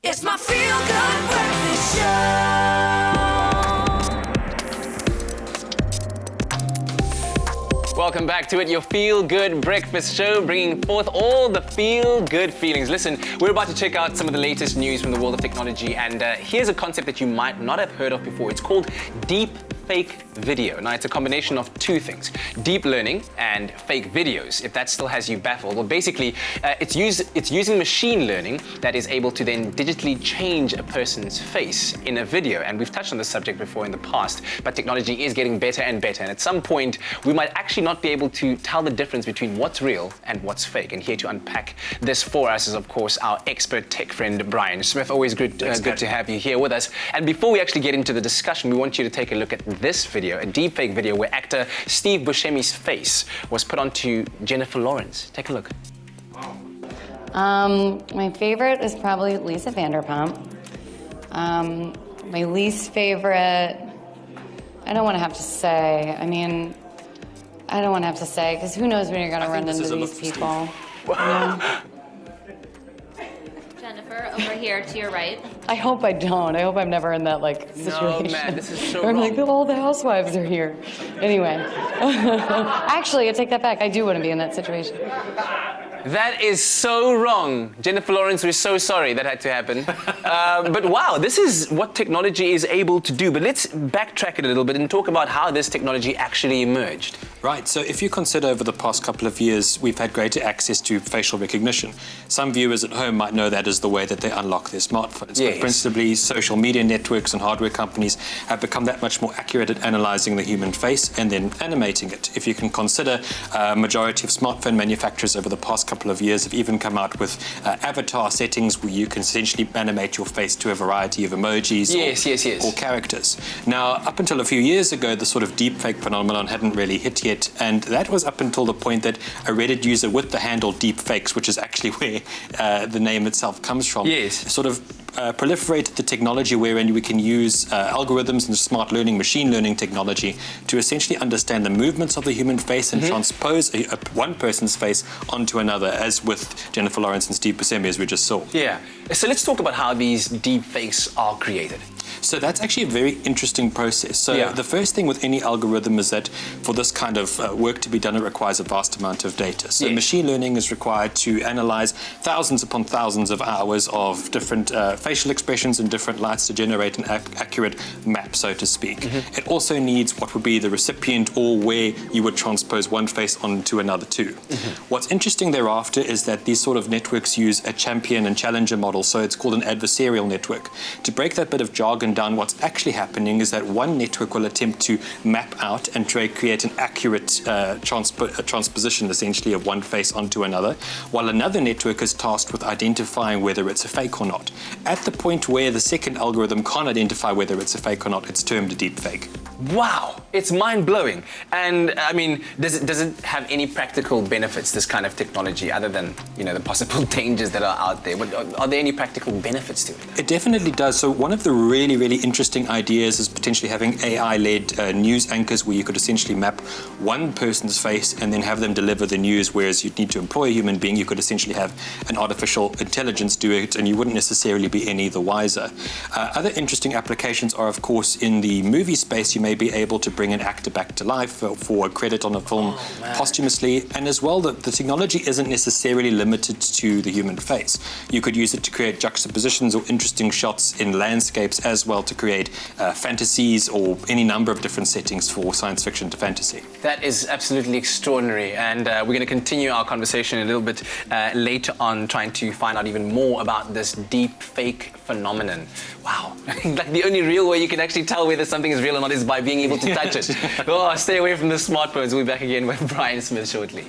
It's my feel-good breakfast show. Welcome back to it, your feel-good breakfast show, bringing forth all the feel-good feelings. Listen, we're about to check out some of the latest news from the world of technology, and here's a concept that you might not have heard of before. It's called deepfake video. Now, it's a combination of two things: deep learning and fake videos. If that still has you baffled, well, basically, it's using machine learning that is able to then digitally change a person's face in a video. And we've touched on this subject before in the past, but technology is getting better and better. And at some point, we might actually not be able to tell the difference between what's real and what's fake. And here to unpack this for us is, of course, our expert tech friend, Bryan Smith. Always good to have you here with us. And before we actually get into the discussion, we want you to take a look at this video, a deepfake video where actor Steve Buscemi's face was put onto Jennifer Lawrence. Take a look. My favorite is probably Lisa Vanderpump. My least favorite, I don't want to have to say. I mean, I don't want to have to say, because who knows when you're going to run into these people. You know? Jennifer, over here to your right. I hope I don't. I hope I'm never in that situation. No, man, this is so where I'm wrong. like, all the housewives are here. Anyway. Actually, I take that back. I do want to be in that situation. That is so wrong. Jennifer Lawrence, we're so sorry that had to happen. But wow, this is what technology is able to do. But let's backtrack it a little bit and talk about how this technology actually emerged. Right, so if you consider over the past couple of years, we've had greater access to facial recognition. Some viewers at home might know that as the way that they unlock their smartphones. Yes. But principally, social media networks and hardware companies have become that much more accurate at analyzing the human face and then animating it. If you can consider, a majority of smartphone manufacturers over the past couple of years have even come out with avatar settings where you can essentially animate your face to a variety of emojis or characters. Now, up until a few years ago, the sort of deepfake phenomenon hadn't really hit yet, and that was up until the point that a Reddit user with the handle Deepfakes, which is actually where the name itself comes from, sort of proliferated the technology wherein we can use algorithms and smart learning, machine learning technology to essentially understand the movements of the human face and transpose one person's face onto another, as with Jennifer Lawrence and Steve Buscemi, as we just saw. Yeah. So let's talk about how these deepfakes are created. So that's actually a very interesting process. So the first thing with any algorithm is that for this kind of work to be done, it requires a vast amount of data. So machine learning is required to analyze thousands upon thousands of hours of different facial expressions and different lights to generate an accurate map, so to speak. It also needs what would be the recipient, or where you would transpose one face onto another too. What's interesting thereafter is that these sort of networks use a champion and challenger model, so it's called an adversarial network. To break that bit of jargon down, what's actually happening is that one network will attempt to map out and create an accurate transposition, essentially, of one face onto another, while another network is tasked with identifying whether it's a fake or not. At the point where the second algorithm can't identify whether it's a fake or not, it's termed a deepfake. Wow, it's mind-blowing. And I mean, does it have any practical benefits, this kind of technology, other than, you know, the possible dangers that are out there? But are there any practical benefits to it? It definitely does. So one of the really interesting ideas is potentially having AI-led news anchors where you could essentially map one person's face and then have them deliver the news, whereas you'd need to employ a human being. You could essentially have an artificial intelligence do it, and you wouldn't necessarily be any the wiser. Other interesting applications are, of course, in the movie space. You may be able to bring an actor back to life for a credit on a film posthumously, and as well, the technology isn't necessarily limited to the human face. You could use it to create juxtapositions or interesting shots in landscapes, as well to create fantasies or any number of different settings for science fiction to fantasy. That is absolutely extraordinary, and we're going to continue our conversation a little bit later on, trying to find out even more about this deep fake phenomenon. Wow. Like, the only real way you can actually tell whether something is real or not is by being able to touch it. Oh, stay away from the smartphones. We'll be back again with Bryan Smith shortly.